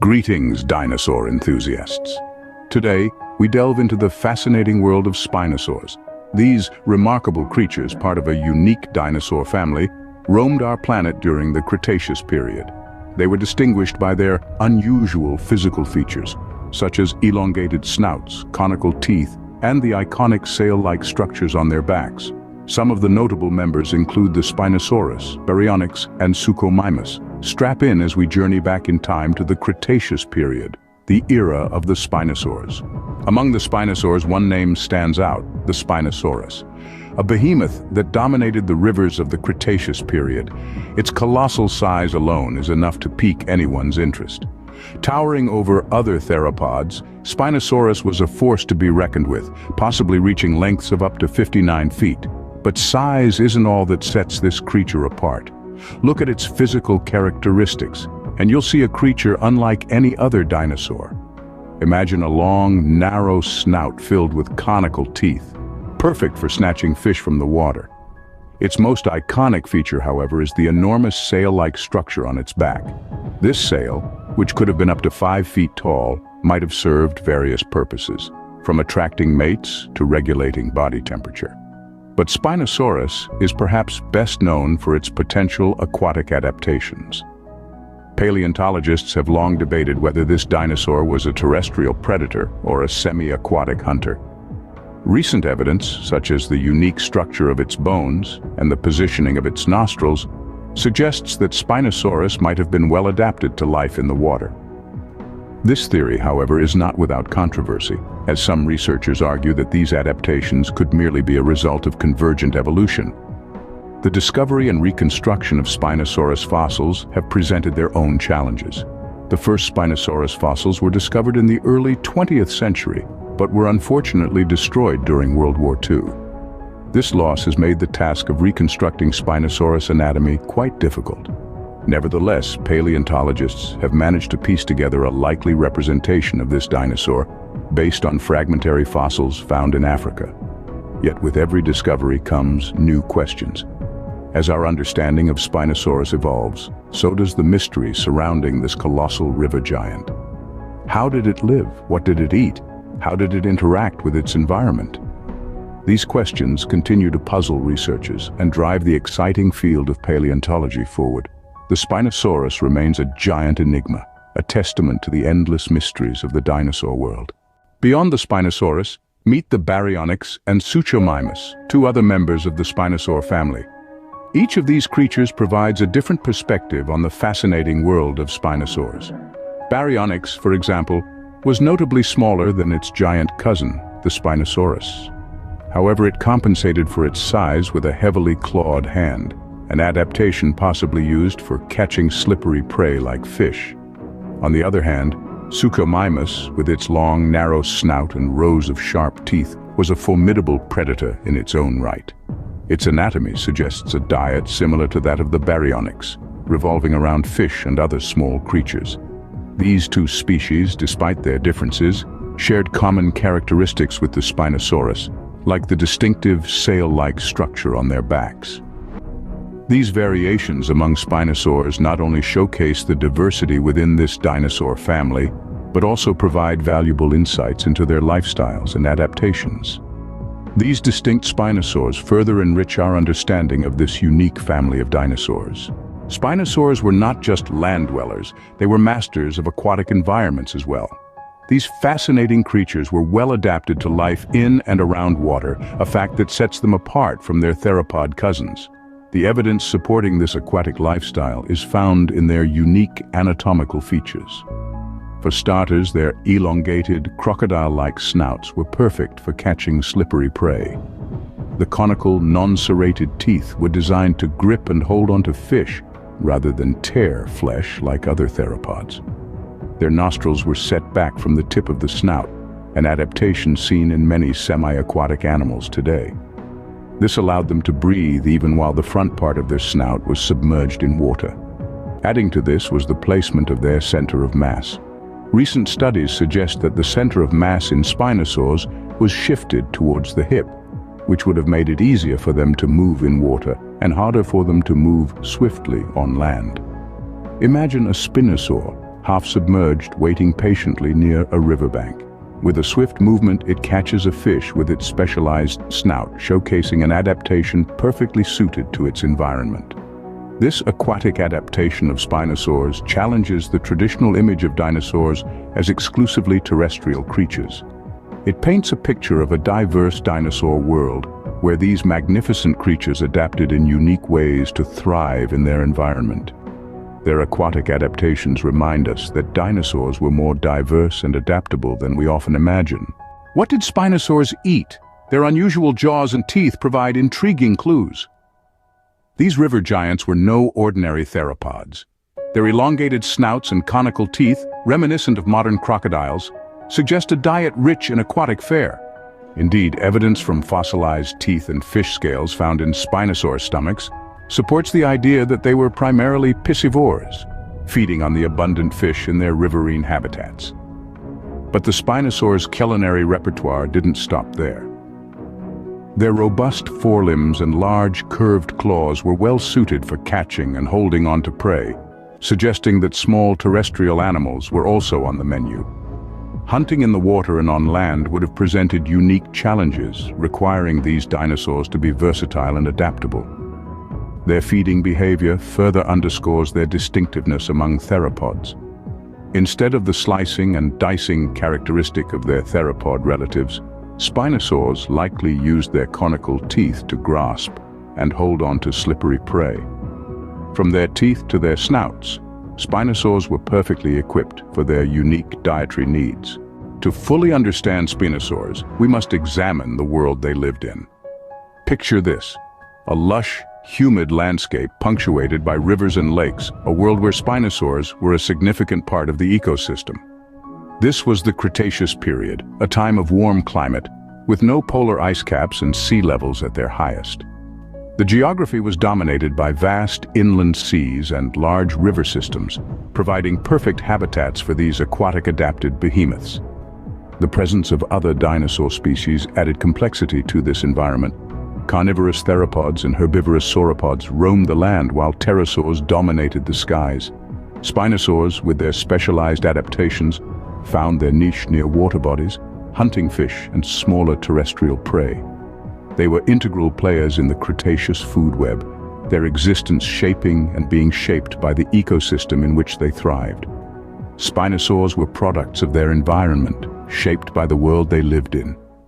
Greetings, dinosaur enthusiasts. Today, we delve into the fascinating world of Spinosaurs. These remarkable creatures, part of a unique dinosaur family, roamed our planet during the Cretaceous period. They were distinguished by their unusual physical features, such as elongated snouts, conical teeth, and the iconic sail-like structures on their backs. Some of the notable members include the Spinosaurus, Baryonyx, and Suchomimus. Strap in as we journey back in time to the Cretaceous period, the era of the Spinosaurs. Among the Spinosaurs, one name stands out, the Spinosaurus, a behemoth that dominated the rivers of the Cretaceous period. Its colossal size alone is enough to pique anyone's interest. Towering over other theropods, Spinosaurus was a force to be reckoned with, possibly reaching lengths of up to 59 feet. But size isn't all that sets this creature apart. Look at its physical characteristics, and you'll see a creature unlike any other dinosaur. Imagine a long, narrow snout filled with conical teeth, perfect for snatching fish from the water. Its most iconic feature, however, is the enormous sail-like structure on its back. This sail, which could have been up to 5 feet tall, might have served various purposes, from attracting mates to regulating body temperature. But Spinosaurus is perhaps best known for its potential aquatic adaptations. Paleontologists have long debated whether this dinosaur was a terrestrial predator or a semi-aquatic hunter. Recent evidence, such as the unique structure of its bones and the positioning of its nostrils, suggests that Spinosaurus might have been well adapted to life in the water. This theory, however, is not without controversy, as some researchers argue that these adaptations could merely be a result of convergent evolution. The discovery and reconstruction of Spinosaurus fossils have presented their own challenges. The first Spinosaurus fossils were discovered in the early 20th century, but were unfortunately destroyed during World War II. This loss has made the task of reconstructing Spinosaurus anatomy quite difficult. Nevertheless, paleontologists have managed to piece together a likely representation of this dinosaur based on fragmentary fossils found in Africa. Yet with every discovery comes new questions. As our understanding of Spinosaurus evolves, so does the mystery surrounding this colossal river giant. How did it live? What did it eat? How did it interact with its environment? These questions continue to puzzle researchers and drive the exciting field of paleontology forward. The Spinosaurus remains a giant enigma, a testament to the endless mysteries of the dinosaur world. Beyond the Spinosaurus, meet the Baryonyx and Suchomimus, two other members of the Spinosaur family. Each of these creatures provides a different perspective on the fascinating world of Spinosaurs. Baryonyx, for example, was notably smaller than its giant cousin, the Spinosaurus. However, it compensated for its size with a heavily clawed hand, an adaptation possibly used for catching slippery prey like fish. On the other hand, Suchomimus, with its long, narrow snout and rows of sharp teeth, was a formidable predator in its own right. Its anatomy suggests a diet similar to that of the Baryonyx, revolving around fish and other small creatures. These two species, despite their differences, shared common characteristics with the Spinosaurus, like the distinctive sail-like structure on their backs. These variations among Spinosaurs not only showcase the diversity within this dinosaur family, but also provide valuable insights into their lifestyles and adaptations. These distinct Spinosaurs further enrich our understanding of this unique family of dinosaurs. Spinosaurs were not just land dwellers, they were masters of aquatic environments as well. These fascinating creatures were well adapted to life in and around water, a fact that sets them apart from their theropod cousins. The evidence supporting this aquatic lifestyle is found in their unique anatomical features. For starters, their elongated, crocodile-like snouts were perfect for catching slippery prey. The conical, non-serrated teeth were designed to grip and hold onto fish rather than tear flesh like other theropods. Their nostrils were set back from the tip of the snout, an adaptation seen in many semi-aquatic animals today. This allowed them to breathe even while the front part of their snout was submerged in water. Adding to this was the placement of their center of mass. Recent studies suggest that the center of mass in Spinosaurs was shifted towards the hip, which would have made it easier for them to move in water and harder for them to move swiftly on land. Imagine a spinosaur, half submerged, waiting patiently near a riverbank. With a swift movement, it catches a fish with its specialized snout, showcasing an adaptation perfectly suited to its environment. This aquatic adaptation of Spinosaurs challenges the traditional image of dinosaurs as exclusively terrestrial creatures. It paints a picture of a diverse dinosaur world where these magnificent creatures adapted in unique ways to thrive in their environment. Their aquatic adaptations remind us that dinosaurs were more diverse and adaptable than we often imagine. What did Spinosaurs eat? Their unusual jaws and teeth provide intriguing clues. These river giants were no ordinary theropods. Their elongated snouts and conical teeth, reminiscent of modern crocodiles, suggest a diet rich in aquatic fare. Indeed, evidence from fossilized teeth and fish scales found in Spinosaur stomachs supports the idea that they were primarily piscivores, feeding on the abundant fish in their riverine habitats. But the Spinosaurs' culinary repertoire didn't stop there. Their robust forelimbs and large, curved claws were well suited for catching and holding onto prey, suggesting that small terrestrial animals were also on the menu. Hunting in the water and on land would have presented unique challenges, requiring these dinosaurs to be versatile and adaptable. Their feeding behavior further underscores their distinctiveness among theropods. Instead of the slicing and dicing characteristic of their theropod relatives, Spinosaurs likely used their conical teeth to grasp and hold on to slippery prey. From their teeth to their snouts, Spinosaurs were perfectly equipped for their unique dietary needs. To fully understand Spinosaurs, we must examine the world they lived in. Picture this: a lush, humid landscape punctuated by rivers and lakes, a world where Spinosaurs were a significant part of the ecosystem. This was the Cretaceous period, a time of warm climate, with no polar ice caps and sea levels at their highest. The geography was dominated by vast inland seas and large river systems, providing perfect habitats for these aquatic adapted behemoths. The presence of other dinosaur species added complexity to this environment. Carnivorous theropods and herbivorous sauropods roamed the land while pterosaurs dominated the skies. Spinosaurs, with their specialized adaptations, found their niche near water bodies, hunting fish and smaller terrestrial prey. They were integral players in the Cretaceous food web, their existence shaping and being shaped by the ecosystem in which they thrived. Spinosaurs were products of their environment, shaped by the world they lived in.